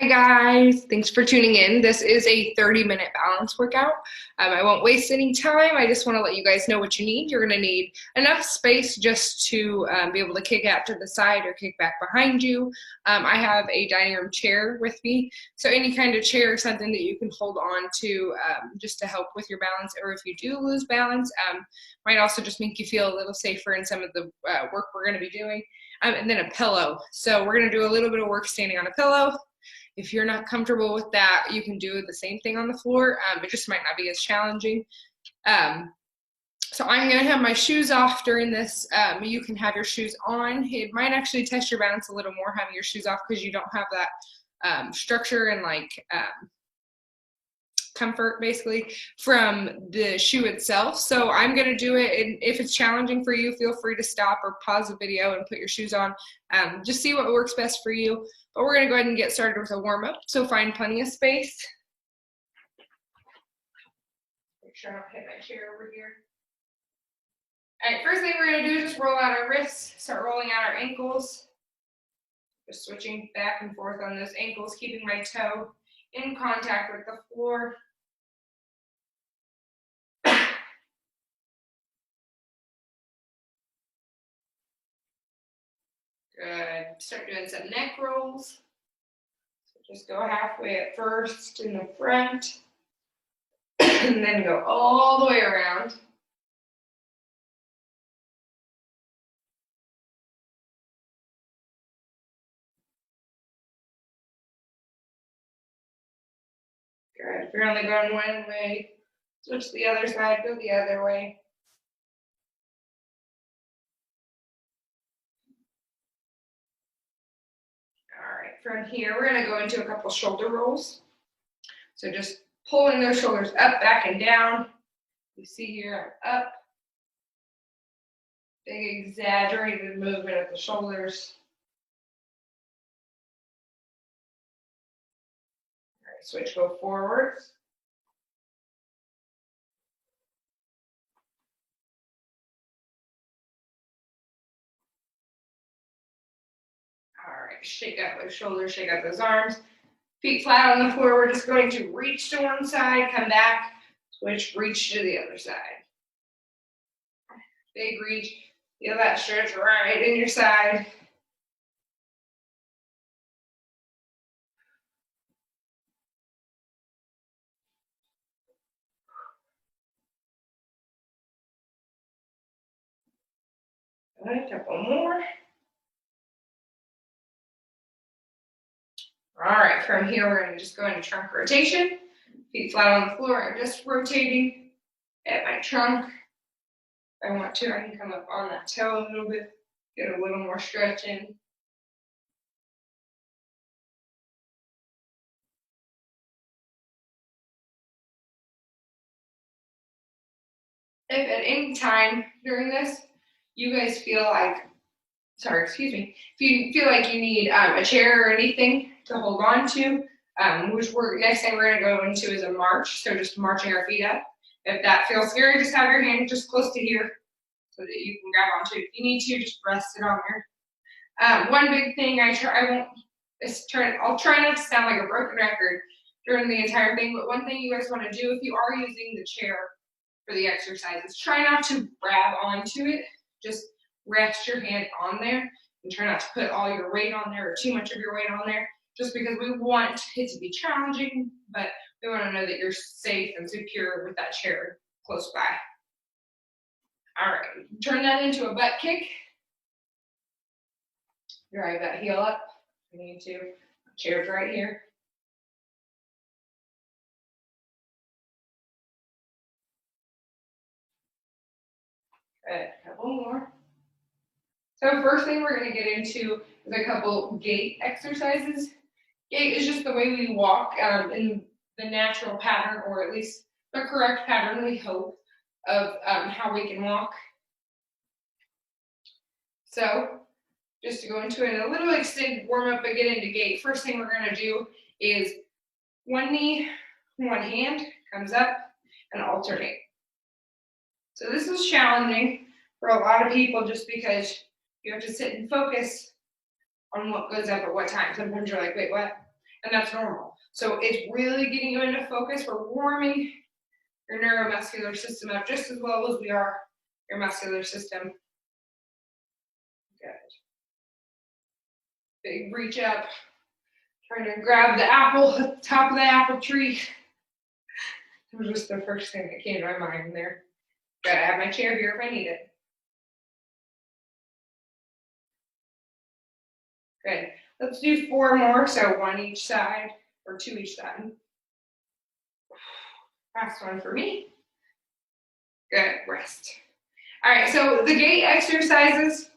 Hi guys, thanks for tuning in. This is a 30-minute balance workout. I won't waste any time. I just want to let you guys know what you need. You're going to need enough space just to be able to kick out to the side or kick back behind you. I have a dining room chair with me, so any kind of chair or something that you can hold on to just to help with your balance, or if you do lose balance, might also just make you feel a little safer in some of the work we're going to be doing. And then a pillow. So we're going to do a little bit of work standing on a pillow. If you're not comfortable with that, you can do the same thing on the floor. It just might not be as challenging. So I'm going to have my shoes off during this. You can have your shoes on. It might actually test your balance a little more having your shoes off because you don't have that structure and comfort basically from the shoe itself. So I'm going to do it, and if it's challenging for you, feel free to stop or pause the video and put your shoes on. Just see what works best for you. But we're going to go ahead and get started with a warm-up, so find plenty of space. Make sure I don't hit my chair over here. All right, first thing we're going to do is just roll out our wrists, start rolling out our ankles. Just switching back and forth on those ankles, keeping my toe in contact with the floor. Good. Start doing some neck rolls. So just go halfway at first in the front, and then go all the way around. Good. If you're only going one way, switch to the other side, go the other way. All right, from here, we're going to go into a couple shoulder rolls. So just pulling those shoulders up, back, and down. You see here, I'm up. Big exaggerated movement of the shoulders. All right, switch, go forwards. All right, shake out those shoulders, shake out those arms. Feet flat on the floor. We're just going to reach to one side, come back, switch, reach to the other side. Big reach. Feel that stretch right in your side. A couple more. All right, from here, we're going to just go into trunk rotation. Feet flat on the floor. I'm just rotating at my trunk. If I want to, I can come up on that toe a little bit, get a little more stretch in. If at any time during this, you guys feel like, if you feel like you need a chair or anything to hold on to, next thing we're going to go into is a march. So just marching our feet up. If that feels scary, just have your hand just close to here so that you can grab onto it. If you need to, just rest it on there. One big thing I'll try not to sound like a broken record during the entire thing, but one thing you guys want to do if you are using the chair for the exercises, try not to grab onto it. Just rest your hand on there and try not to put all your weight on there or too much of your weight on there, just because we want it to be challenging, but we want to know that you're safe and secure with that chair close by. All right, turn that into a butt kick. Drive that heel up. We need to. Chair's right here. Good. A couple more. So first thing we're going to get into is a couple gait exercises. Gait is just the way we walk in the natural pattern, or at least the correct pattern, we hope, of how we can walk. So just to go into a little extended warm-up and get into gait, first thing we're going to do is one knee, one hand comes up and alternate. So this is challenging for a lot of people just because you have to sit and focus on what goes up at what time. Sometimes you're like, wait, what? and that's normal. So it's really getting you into focus. We're warming your neuromuscular system up just as well as we are your muscular system. Good. Big reach up. Trying to grab the apple at the top of the apple tree. That was just the first thing that came to my mind there. Gotta have my chair here if I need it. Good. Let's do 4 more, so 1 each side, or 2 each side. Last one for me. Good, rest. All right, so the gait exercises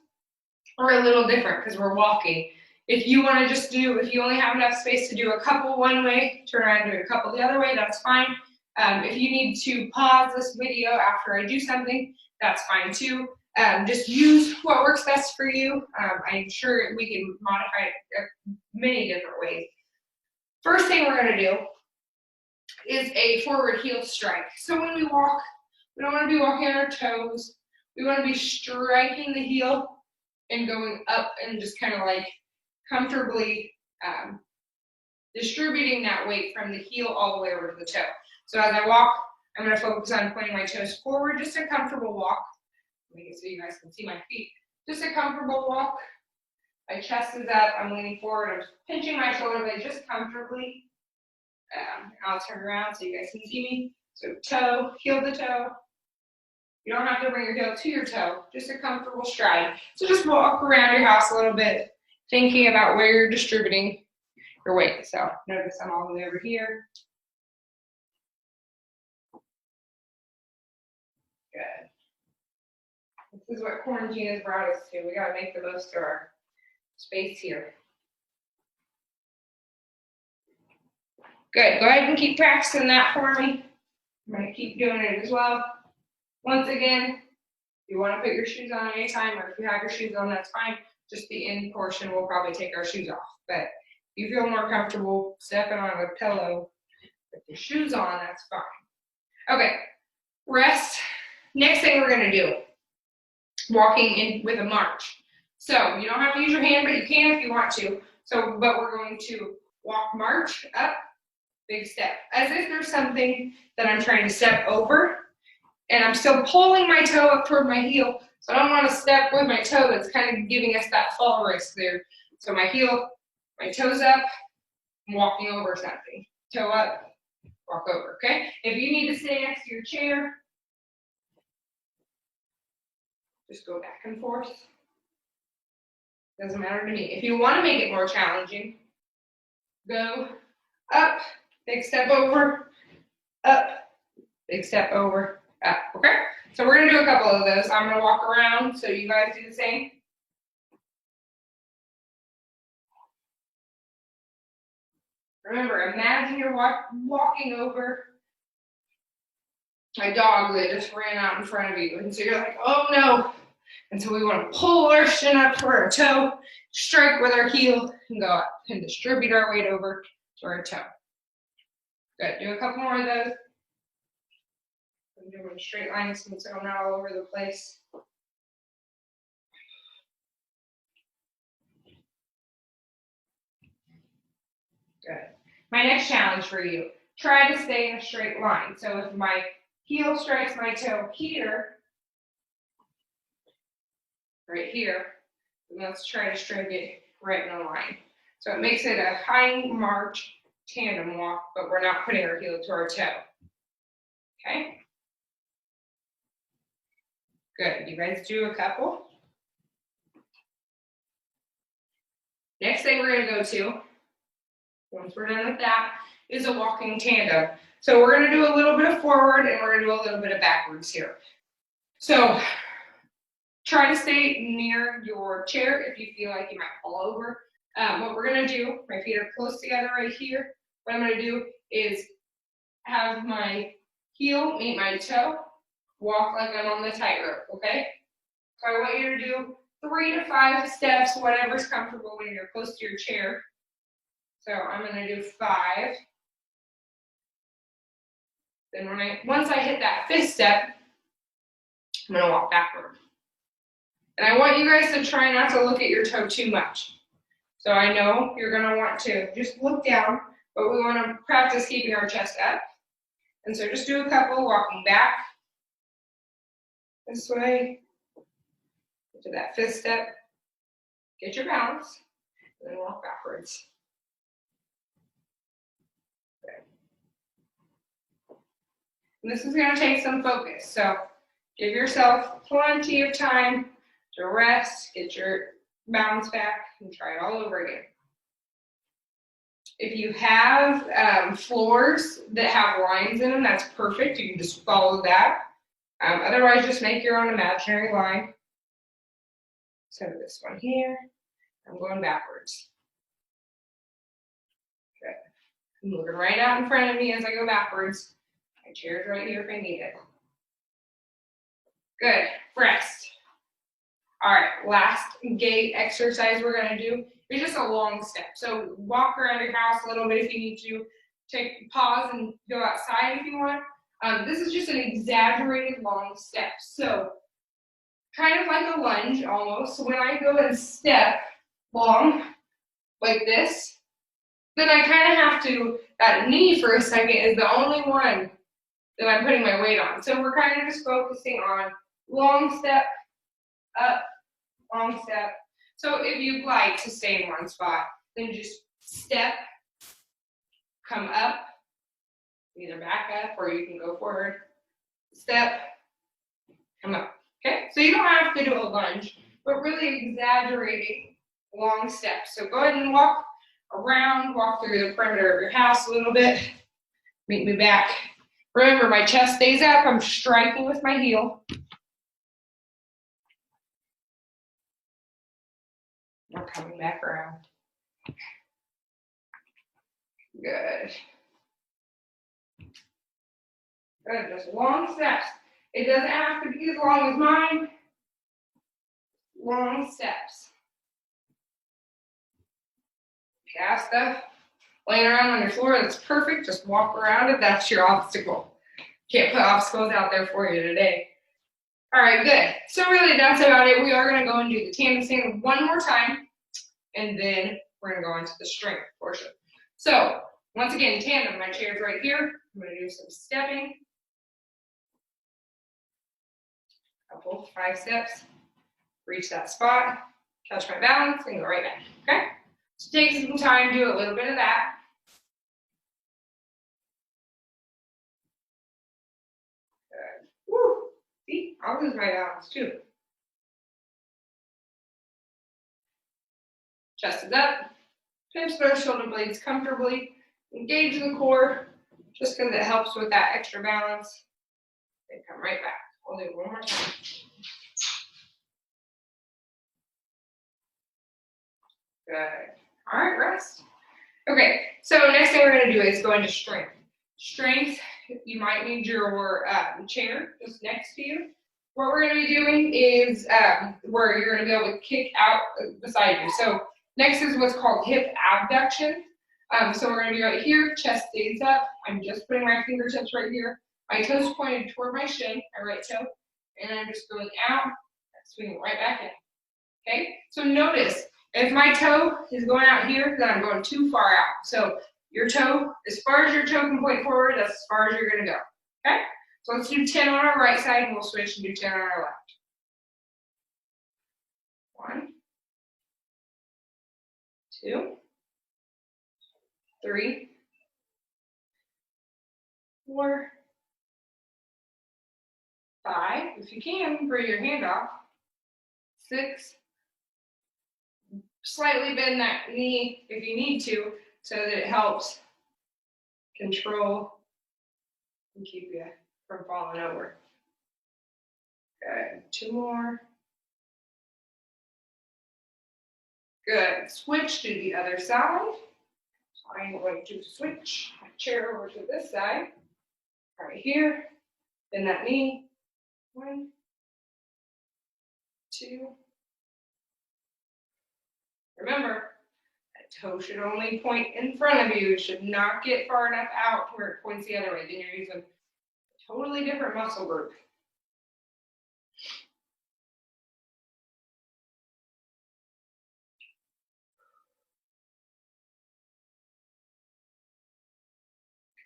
are a little different because we're walking. If you want to just do, if you only have enough space to do a couple one way, turn around and do a couple the other way, that's fine. If you need to pause this video after I do something, that's fine too. Just use what works best for you. I'm sure we can modify it many different ways. First thing we're going to do is a forward heel strike. So when we walk, we don't want to be walking on our toes. We want to be striking the heel and going up and just kind of like comfortably distributing that weight from the heel all the way over to the toe. So as I walk, I'm going to focus on pointing my toes forward, just a comfortable walk. Make it so you guys can see my feet. Just a comfortable walk. My chest is up, I'm leaning forward, I'm pinching my shoulder blade just comfortably. I'll turn around so you guys can see me. So toe, heel to toe. You don't have to bring your heel to your toe, just a comfortable stride. So just walk around your house a little bit, thinking about where you're distributing your weight. So notice I'm all the way over here. Good. This is what quarantine has brought us to. We gotta make the most of our space here. Good, go ahead and keep practicing that for me. I'm gonna keep doing it as well. Once again, if you wanna put your shoes on anytime, or if you have your shoes on, that's fine. Just the end portion, we'll probably take our shoes off. But if you feel more comfortable stepping on a pillow with your shoes on, that's fine. Okay, rest. Next thing we're gonna do, walking in with a march. So you don't have to use your hand, but you can if you want to. So, but we're going to walk, march, up, big step. As if there's something that I'm trying to step over, and I'm still pulling my toe up toward my heel. So I don't want to step with my toe that's kind of giving us that fall risk there. So my heel, my toes up, I'm walking over something. Toe up, walk over, okay? If you need to stay next to your chair, just go back and forth. Doesn't matter to me. If you want to make it more challenging, go up, big step over, up, big step over, up, okay? So we're gonna do a couple of those. I'm gonna walk around, so you guys do the same. Remember, imagine you're walking over a dog that just ran out in front of you. And so you're like, oh no. And so we want to pull our shin up toward our toe, strike with our heel, and go up and distribute our weight over to our toe. Good. Do a couple more of those. I'm doing straight lines so I'm not all over the place. Good. My next challenge for you, try to stay in a straight line. So if my heel strikes my toe here, right here, let's try to strike it right in a line. So it makes it a hind march tandem walk, but we're not putting our heel to our toe. Okay? Good. You guys do a couple. Next thing we're going to go to, once we're done with that, is a walking tandem. So we're going to do a little bit of forward and we're going to do a little bit of backwards here. So try to stay near your chair if you feel like you might fall over. What we're going to do, my feet are close together right here. What I'm going to do is have my heel meet my toe, walk like I'm on the tightrope, okay? So I want you to do 3 to 5 steps, whatever's comfortable when you're close to your chair. So I'm going to do 5. Then once I hit that 5th step, I'm going to walk backward. And I want you guys to try not to look at your toe too much. So I know you're gonna want to just look down, but we wanna practice keeping our chest up. And so just do a couple, walking back this way, get to that fifth step, get your balance, and then walk backwards. Okay. And this is gonna take some focus, so give yourself plenty of time to rest, get your balance back, and try it all over again. If you have floors that have lines in them, that's perfect. You can just follow that. Otherwise, just make your own imaginary line. So this one here, I'm going backwards. Okay. I'm looking right out in front of me as I go backwards. My chair's right here if I need it. Good. Rest. All right, last gait exercise we're gonna do is just a long step. So walk around your house a little bit if you need to. Take pause and go outside if you want. This is just an exaggerated long step. So kind of like a lunge almost. So when I go and step long like this, then I kind of have to, that knee for a second is the only one that I'm putting my weight on. So we're kind of just focusing on long step, up, long step. So if you'd like to stay in one spot, then just step, come up, either back up or you can go forward, step, come up. Okay, so you don't have to do a lunge, but really exaggerating long steps. So go ahead and walk around, walk through the perimeter of your house a little bit. Meet me back. Remember, my chest stays up. I'm striking with my heel. I'm coming back around. Good. Good, just long steps. It doesn't have to be as long as mine. Long steps. If you have stuff laying around on your floor, that's perfect. Just walk around it. That's your obstacle. Can't put obstacles out there for you today. All right, good. So really that's about it. We are going to go and do the tandem stand one more time, and then we're going to go into the strength portion. So once again, tandem, my chair's right here. I'm going to do some stepping. Couple, 5 steps. Reach that spot, catch my balance, and go right back. Okay? So take some time, do a little bit of that. Good. Woo. See, I'll lose my balance too. Chest is up. Pinch those shoulder blades comfortably. Engage the core, just because it helps with that extra balance. And come right back. We'll do it one more time. Good. All right, rest. Okay, so next thing we're going to do is go into strength. Strength, you might need your chair just next to you. What we're going to be doing is where you're going to be able to kick out beside you. So next is what's called hip abduction. So we're going to be right here, chest stays up. I'm just putting my fingertips right here. My toes pointed toward my shin, my right toe, and I'm just going out, swinging right back in. Okay, so notice, if my toe is going out here, then I'm going too far out. So your toe, as far as your toe can point forward, that's as far as you're going to go. Okay, so let's do 10 on our right side, and we'll switch and do 10 on our left. 1, 2, 3, 4, 5. If you can, bring your hand off. 6. Slightly bend that knee if you need to, so that it helps control and keep you from falling over. Good. 2 more. Good. Switch to the other side. So I'm going to switch my chair over to this side. Right here. Bend that knee. 1, 2. Remember, that toe should only point in front of you. It should not get far enough out where it points the other way. Then you're using a totally different muscle group.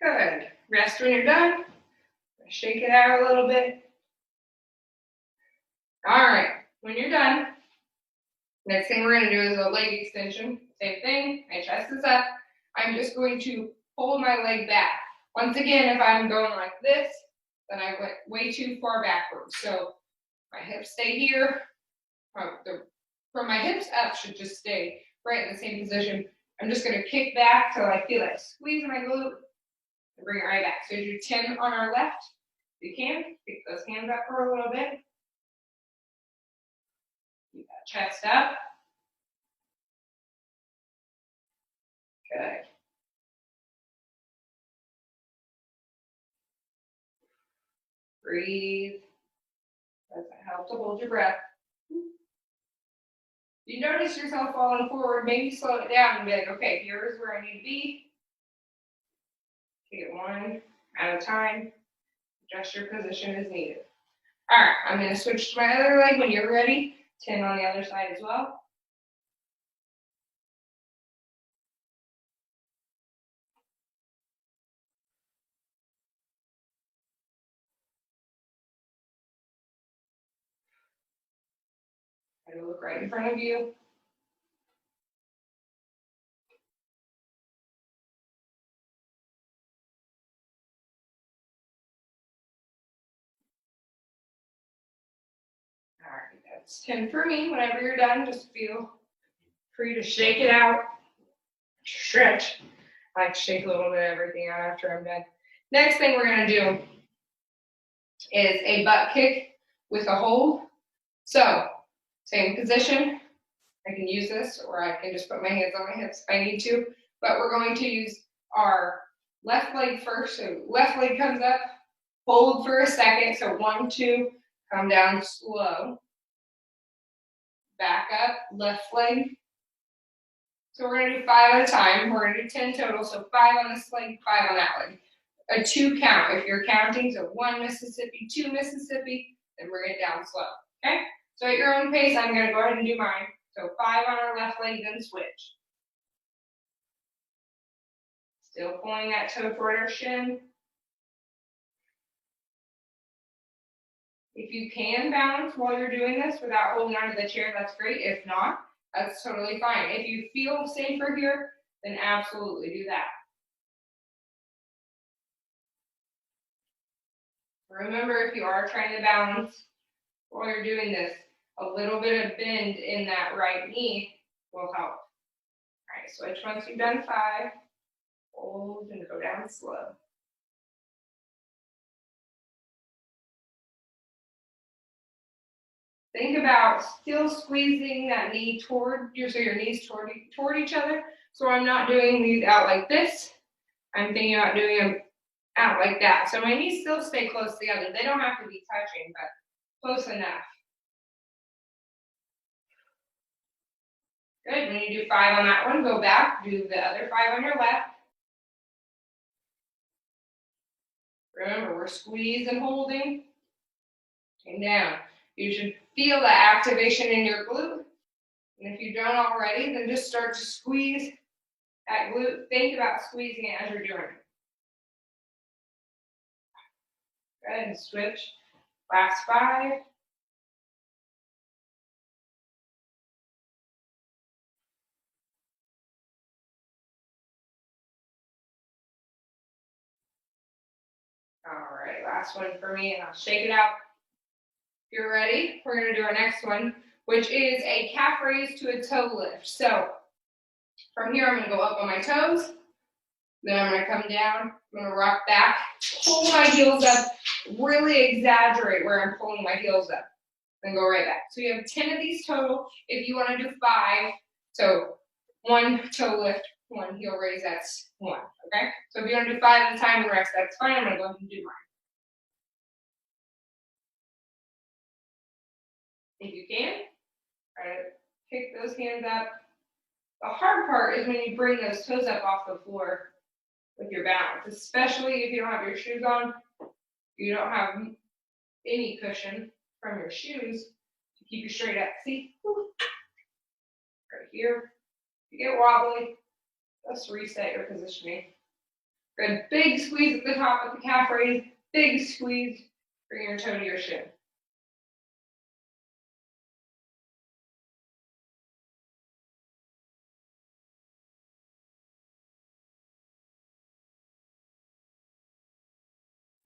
Good. Rest when you're done. Shake it out a little bit. All right. When you're done, next thing we're going to do is a leg extension. Same thing. My chest is up. I'm just going to hold my leg back. Once again, if I'm going like this, then I went way too far backwards. So my hips stay here. From my hips up should just stay right in the same position. I'm just going to kick back till I feel like squeezing my glute and bring it right back. So do 10 on our left. If you can, pick those hands up for a little bit. Keep that chest up. Good. Breathe. Doesn't help to hold your breath. You notice yourself falling forward, maybe slow it down and be like, okay, here's where I need to be. Take it one at a time. Adjust your position as needed. All right, I'm going to switch to my other leg when you're ready. 10 on the other side as well. Try to look right in front of you. All right, that's 10 for me. Whenever you're done, just feel free to shake it out, stretch. I like to shake a little bit of everything out after I'm done. Next thing we're going to do is a butt kick with a hold. So, same position. I can use this, or I can just put my hands on my hips if I need to. But we're going to use our left leg first. So left leg comes up, hold for a second. So 1, 2, come down slow. Back up, left leg. So we're going to do 5 at a time. We're going to do 10 total. So 5 on this leg, 5 on that leg. A 2 count if you're counting. So 1 Mississippi, 2 Mississippi, then bring it down slow. Okay? So at your own pace, I'm going to go ahead and do mine. So 5 on our left leg, then switch. Still pulling that toe toward our shin. If you can balance while you're doing this without holding onto the chair, that's great. If not, that's totally fine. If you feel safer here, then absolutely do that. Remember, if you are trying to balance while you're doing this, a little bit of bend in that right knee will help. All right, switch once you've done 5. Hold and go down slow. Think about still squeezing that knee toward so your knees toward each other. So I'm not doing these out like this. I'm thinking about doing them out like that. So my knees still stay close together. They don't have to be touching, but close enough. Good. When you do 5 on that one, go back. Do the other 5 on your left. Remember, we're squeezing and holding. And down. You should feel the activation in your glute. And if you don't already, then just start to squeeze that glute. Think about squeezing it as you're doing it. Go ahead and switch. Last 5. All right, last one for me, and I'll shake it out. If you're ready, we're going to do our next one, which is a calf raise to a toe lift. So from here, I'm going to go up on my toes. Then I'm going to come down. I'm going to rock back, pull my heels up, really exaggerate where I'm pulling my heels up, then go right back. So you have 10 of these total. If you want to do 5, so 1 toe lift, 1 heel raise, that's 1, okay? So if you want to do 5 at a time and rest, that's fine. I'm going to go ahead and do mine. If you can, try to pick those hands up. The hard part is when you bring those toes up off the floor with your balance, especially if you don't have your shoes on. You don't have any cushion from your shoes to keep you straight up. See? Right here. If you get wobbly, just reset your positioning. Good, big squeeze at the top with the calf raise, big squeeze, bring your toe to your shin.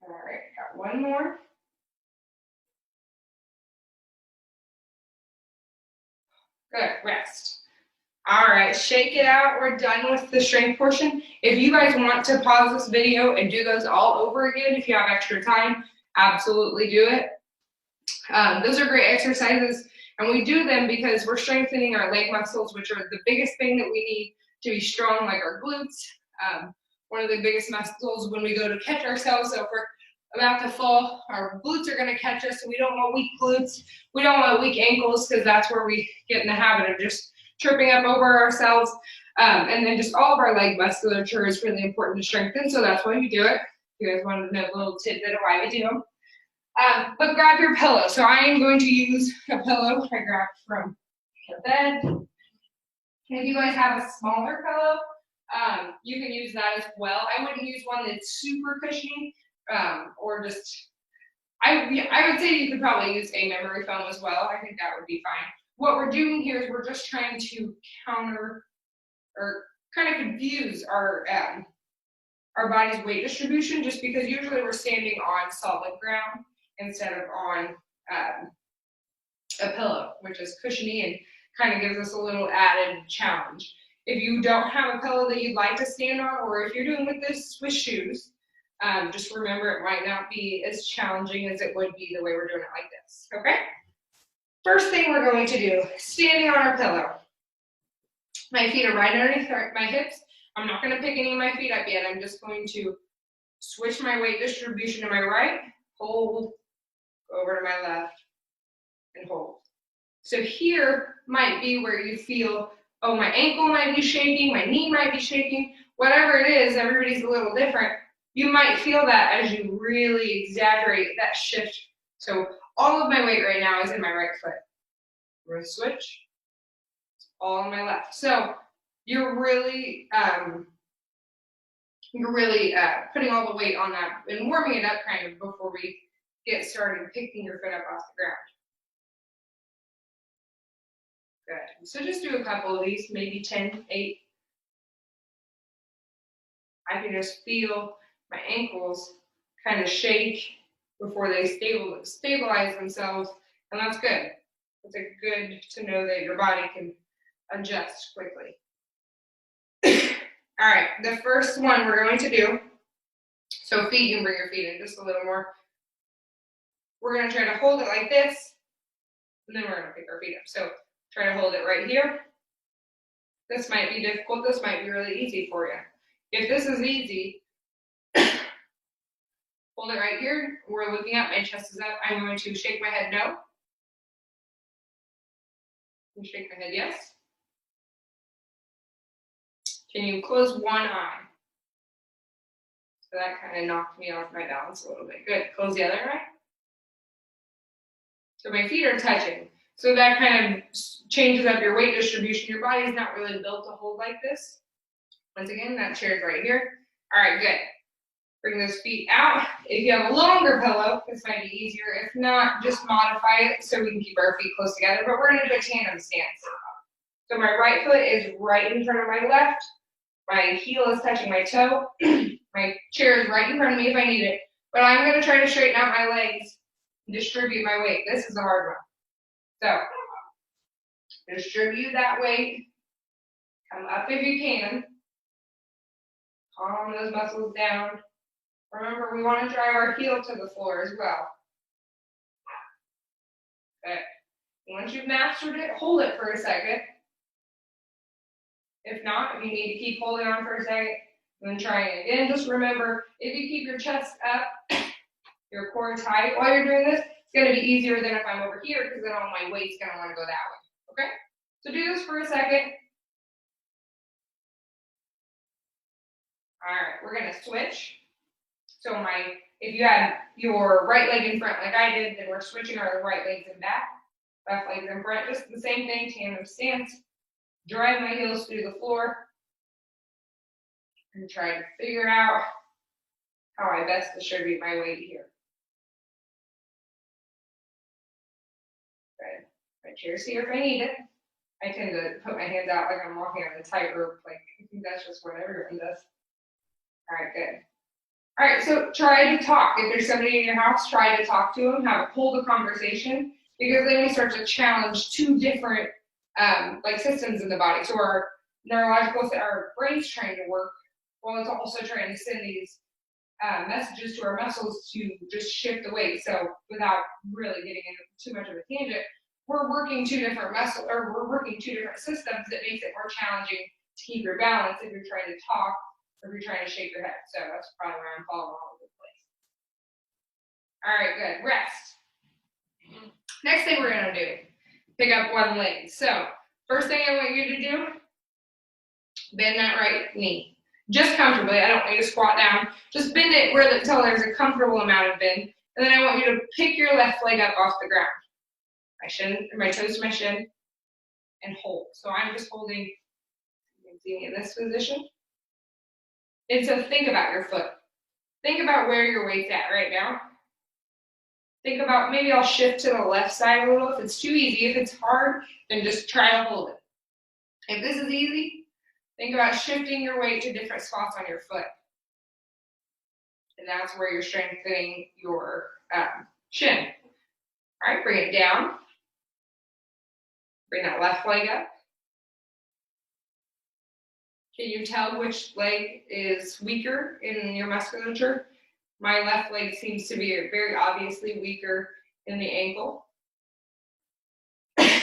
All right, got one more. Good, rest. All right, shake it out. We're done with the strength portion. If you guys want to pause this video and do those all over again, if you have extra time, absolutely do it. Those are great exercises, and we do them because we're strengthening our leg muscles, which are the biggest thing that we need to be strong, like our glutes. One of the biggest muscles when we go to catch ourselves. So if we're about to fall, our glutes are going to catch us. So we don't want weak glutes. We don't want weak ankles because that's where we get in the habit of just tripping up over ourselves. And then just all of our leg musculature is really important to strengthen. So that's why we do it. If you guys want to know a little tidbit of why we do them. But grab your pillow. So I am going to use a pillow I grabbed from the bed. If you guys have a smaller pillow, you can use that as well. I wouldn't use one that's super cushiony, or just, I would say you could probably use a memory foam as well. I think that would be fine. What we're doing here is we're just trying to counter or kind of confuse our body's weight distribution, just because usually we're standing on solid ground instead of on a pillow, which is cushiony and kind of gives us a little added challenge. If you don't have a pillow that you'd like to stand on, or if you're doing with this with shoes, just remember it might not be as challenging as it would be the way we're doing it like this, okay? First thing we're going to do, standing on our pillow. My feet are right underneath my hips. I'm not going to pick any of my feet up yet. I'm just going to switch my weight distribution to my right, hold, over to my left, and hold. So here might be where you feel, oh, my ankle might be shaking, my knee might be shaking, whatever it is, everybody's a little different. You might feel that as you really exaggerate that shift. So all of my weight right now is in my right foot. I'm going to switch, all on my left. So you're really putting all the weight on that and warming it up kind of before we get started picking your foot up off the ground. Good. So just do a couple of these, maybe 10, 8. I can just feel my ankles kind of shake before they stabilize themselves, and that's good. It's good to know that your body can adjust quickly. All right, the first one we're going to do, so feet, you can bring your feet in just a little more. We're going to try to hold it like this, and then we're going to pick our feet up. So try to hold it right here. This might be difficult. This might be really easy for you. If this is easy, hold it right here. We're looking up, my chest is up. I'm going to shake my head no. And shake my head yes. Can you close one eye? So that kind of knocked me off my balance a little bit. Good. Close the other eye. So my feet are touching. So that kind of changes up your weight distribution. Your body is not really built to hold like this. Once again, that chair is right here. All right, good. Bring those feet out. If you have a longer pillow, this might be easier. If not, just modify it so we can keep our feet close together. But we're going to do a tandem stance. So my right foot is right in front of my left. My heel is touching my toe. My chair is right in front of me if I need it. But I'm going to try to straighten out my legs and distribute my weight. This is a hard one. So distribute that weight. Come up if you can. Calm those muscles down. Remember, we want to drive our heel to the floor as well. Okay. Once you've mastered it, hold it for a second. If not, if you need to keep holding on for a second, then try it again. Just remember, if you keep your chest up, your core tight while you're doing this, it's going to be easier than if I'm over here, because then all my weight's going to want to go that way. Okay? So do this for a second. All right, we're going to switch. So if you had your right leg in front like I did, then we're switching our right legs in back, left legs in front. Just the same thing, tandem stance. Drive my heels through the floor. I'm trying to figure out how I best distribute my weight here. Good. My chair's here if I need it. I tend to put my hands out like I'm walking on a tightrope. Like, I think that's just what everyone does. All right, good. All right, so try to talk. If there's somebody in your house, try to talk to them, hold a conversation, because then we start to challenge two different like systems in the body. So our our brain's trying to work while it's also trying to send these messages to our muscles to just shift the weight. So without really getting into too much of a tangent, we're working two different systems that makes it more challenging to keep your balance if you're trying to talk or if you're trying to shake your head. So that's probably where I'm falling all over the place. All right, good. Rest. Next thing we're gonna do, pick up one leg. So first thing I want you to do, bend that right knee. Just comfortably. I don't want you to squat down. Just bend it until there's a comfortable amount of bend. And then I want you to pick your left leg up off the ground. My toes to my shin, and hold. So I'm just holding, you can see me in this position. And so think about your foot. Think about where your weight's at right now. Think about, maybe I'll shift to the left side a little if it's too easy. If it's hard, then just try to hold it. If this is easy, think about shifting your weight to different spots on your foot. And that's where you're strengthening your shin. All right, bring it down. Bring that left leg up. Can you tell which leg is weaker in your musculature? My left leg seems to be very obviously weaker in the ankle. Good,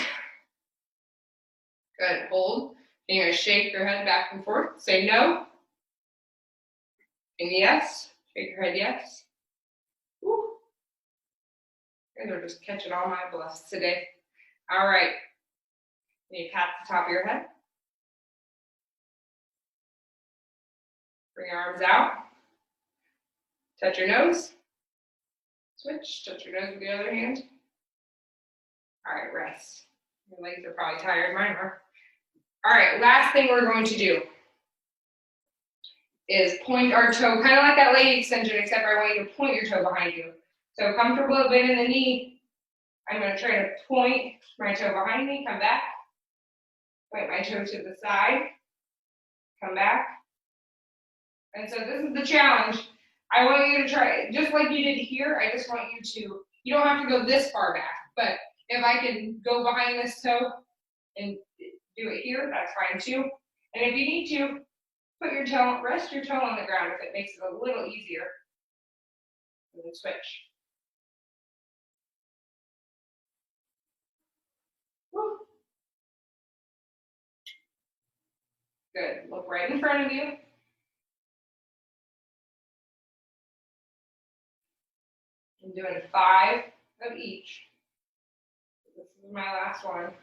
hold. And you're gonna shake your head back and forth. Say no. And yes. Shake your head yes. Woo. You guys are just catching all my bluffs today. All right. And you pat the top of your head. Bring your arms out. Touch your nose. Switch. Touch your nose with the other hand. All right, rest. Your legs are probably tired. Mine are. All right, last thing we're going to do is point our toe, kind of like that leg extension, except I want you to point your toe behind you. So comfortable bend in the knee. I'm going to try to point my toe behind me, come back. Point my toe to the side, come back. And so this is the challenge. I want you to try, just like you did here, I just want you to, you don't have to go this far back, but if I can go behind this toe and do it here, that's fine too. And if you need to, put your toe, rest your toe on the ground if it makes it a little easier. And then switch. Woo. Good, look right in front of you. I'm doing 5 of each. This is my last one.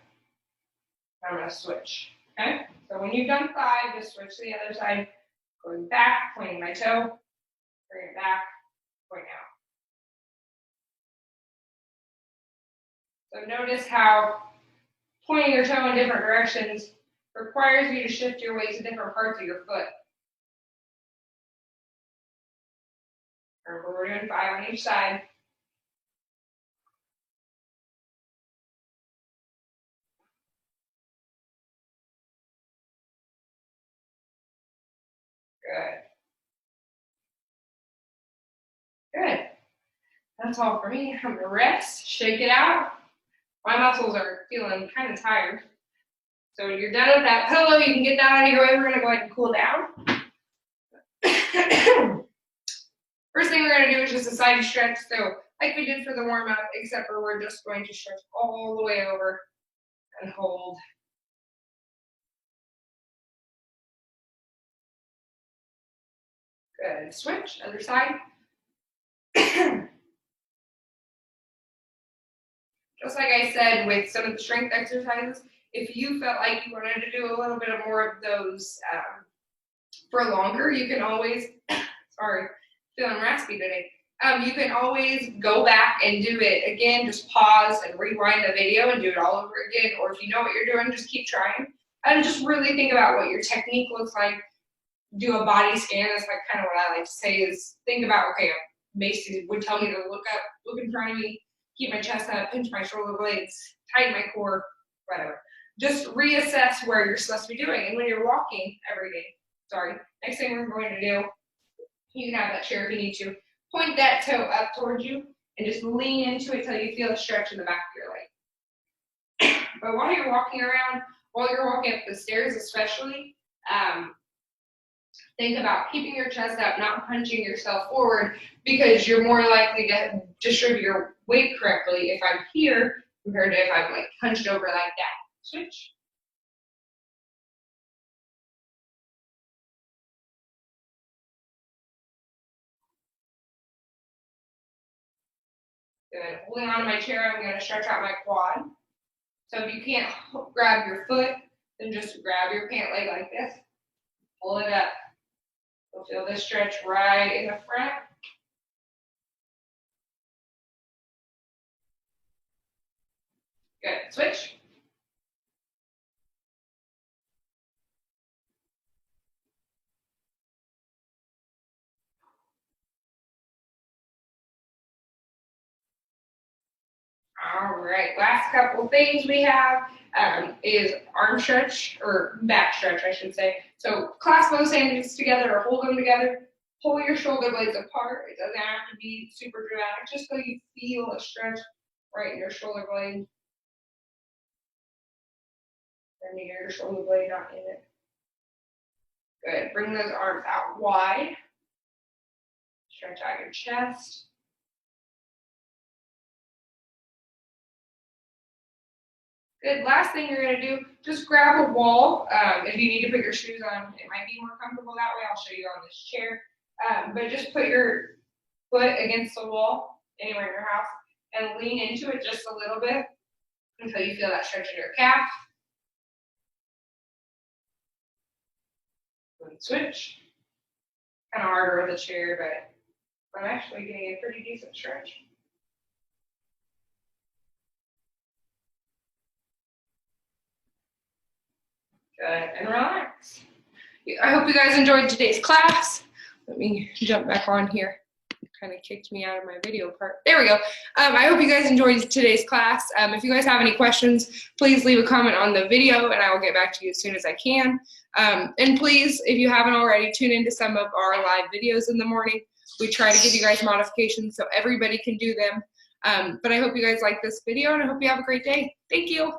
I'm going to switch. Okay? So when you've done 5, just switch to the other side. Going back, pointing my toe. Bring it back, point out. So notice how pointing your toe in different directions requires you to shift your weight to different parts of your foot. Remember, we're doing 5 on each side. Good. Good. That's all for me. I'm gonna rest, shake it out. My muscles are feeling kind of tired. So when you're done with that pillow, you can get that out of your way. We're gonna go ahead and cool down. First thing we're gonna do is just a side stretch. So like we did for the warm up, except for we're just going to stretch all the way over and hold. Good. Switch, other side. Just like I said with some of the strength exercises, if you felt like you wanted to do a little bit more of those for longer, you can always, sorry, feeling raspy today. You can always go back and do it again, just pause and rewind the video and do it all over again. Or if you know what you're doing, just keep trying. And just really think about what your technique looks like. do a body scan. That's like kind of what I like to say is think about, okay, Macie would tell me to look up, look in front of me, keep my chest up, pinch my shoulder blades, tighten my core, whatever. Just reassess where you're supposed to be doing. And when you're walking every day, next thing we're going to do, you can have that chair if you need to. Point that toe up towards you and just lean into it till you feel a stretch in the back of your leg. But while you're walking around, while you're walking up the stairs especially, think about keeping your chest up, not punching yourself forward, because you're more likely to distribute your weight correctly if I'm here compared to if I'm like hunched over like that. Switch. Good. Holding on to my chair, I'm going to stretch out my quad. So if you can't grab your foot, then just grab your pant leg like this. Pull it up. You'll feel this stretch right in the front. Good. Switch. All right, last couple things we have is arm stretch, or back stretch, I should say. So clasp those hands together or hold them together. Pull your shoulder blades apart. It doesn't have to be super dramatic, just so you feel a stretch right in your shoulder blade. And near your shoulder blade, not in it. Good. Bring those arms out wide. Stretch out your chest. Good. Last thing you're going to do, just grab a wall. If you need to put your shoes on, it might be more comfortable that way. I'll show you on this chair. But just put your foot against the wall anywhere in your house and lean into it just a little bit until you feel that stretch in your calf. And switch. Kind of harder with the chair, but I'm actually getting a pretty decent stretch. Good, and relax. I hope you guys enjoyed today's class. Let me jump back on here. Kind of kicked me out of my video part. There we go. I hope you guys enjoyed today's class. If you guys have any questions, please leave a comment on the video and I will get back to you as soon as I can. And please, if you haven't already, tune into some of our live videos in the morning. We try to give you guys modifications so everybody can do them. But I hope you guys like this video and I hope you have a great day. Thank you.